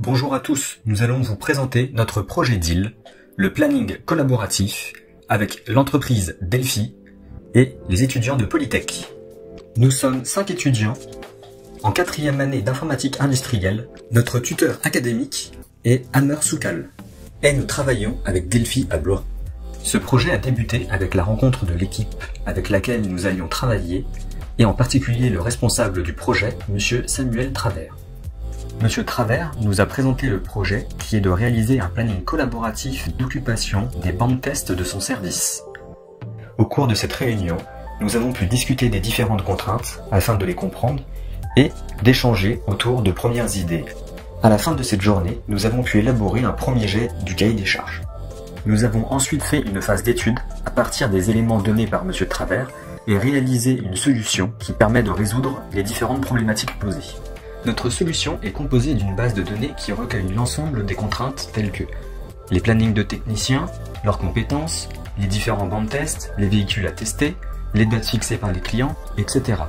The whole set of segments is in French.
Bonjour à tous, nous allons vous présenter notre projet deal, le planning collaboratif avec l'entreprise Delphi et les étudiants de Polytech. Nous sommes 5 étudiants en 4e année d'informatique industrielle. Notre tuteur académique est Amer Soukal et nous travaillons avec Delphi à Blois. Ce projet a débuté avec la rencontre de l'équipe avec laquelle nous allions travailler et en particulier le responsable du projet, M. Samuel Travers. M. Travers nous a présenté le projet qui est de réaliser un planning collaboratif d'occupation des bancs de test de son service. Au cours de cette réunion, nous avons pu discuter des différentes contraintes afin de les comprendre et d'échanger autour de premières idées. À la fin de cette journée, nous avons pu élaborer un premier jet du cahier des charges. Nous avons ensuite fait une phase d'étude à partir des éléments donnés par M. Travers et réalisé une solution qui permet de résoudre les différentes problématiques posées. Notre solution est composée d'une base de données qui recueille l'ensemble des contraintes telles que les plannings de techniciens, leurs compétences, les différents bancs de test, les véhicules à tester, les dates fixées par les clients, etc.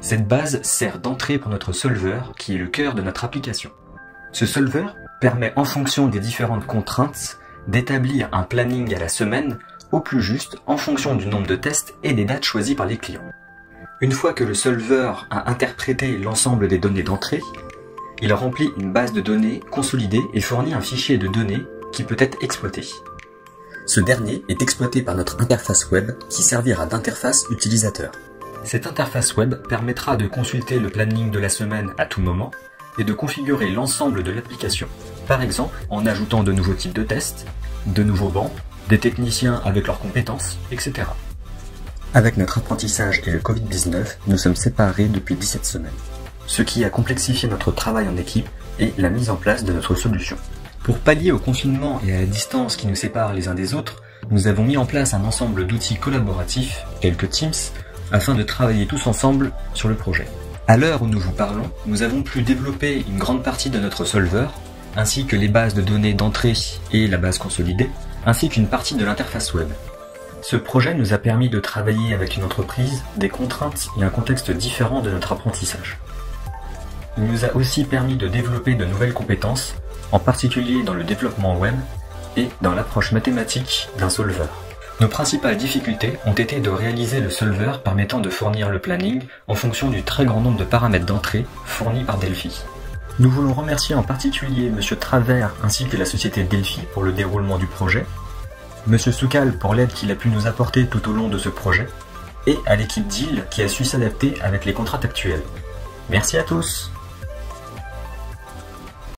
Cette base sert d'entrée pour notre solver qui est le cœur de notre application. Ce solver permet en fonction des différentes contraintes d'établir un planning à la semaine au plus juste en fonction du nombre de tests et des dates choisies par les clients. Une fois que le solver a interprété l'ensemble des données d'entrée, il remplit une base de données consolidée et fournit un fichier de données qui peut être exploité. Ce dernier est exploité par notre interface web qui servira d'interface utilisateur. Cette interface web permettra de consulter le planning de la semaine à tout moment et de configurer l'ensemble de l'application, par exemple en ajoutant de nouveaux types de tests, de nouveaux bancs, des techniciens avec leurs compétences, etc. Avec notre apprentissage et le Covid-19, nous sommes séparés depuis 17 semaines, ce qui a complexifié notre travail en équipe et la mise en place de notre solution. Pour pallier au confinement et à la distance qui nous sépare les uns des autres, nous avons mis en place un ensemble d'outils collaboratifs, tels que Teams, afin de travailler tous ensemble sur le projet. À l'heure où nous vous parlons, nous avons pu développer une grande partie de notre solver, ainsi que les bases de données d'entrée et la base consolidée, ainsi qu'une partie de l'interface web. Ce projet nous a permis de travailler avec une entreprise, des contraintes et un contexte différent de notre apprentissage. Il nous a aussi permis de développer de nouvelles compétences, en particulier dans le développement web et dans l'approche mathématique d'un solver. Nos principales difficultés ont été de réaliser le solver permettant de fournir le planning en fonction du très grand nombre de paramètres d'entrée fournis par Delphi. Nous voulons remercier en particulier M. Travers ainsi que la société Delphi pour le déroulement du projet, M. Soukal pour l'aide qu'il a pu nous apporter tout au long de ce projet, et à l'équipe deal qui a su s'adapter avec les contraintes actuelles. Merci à tous!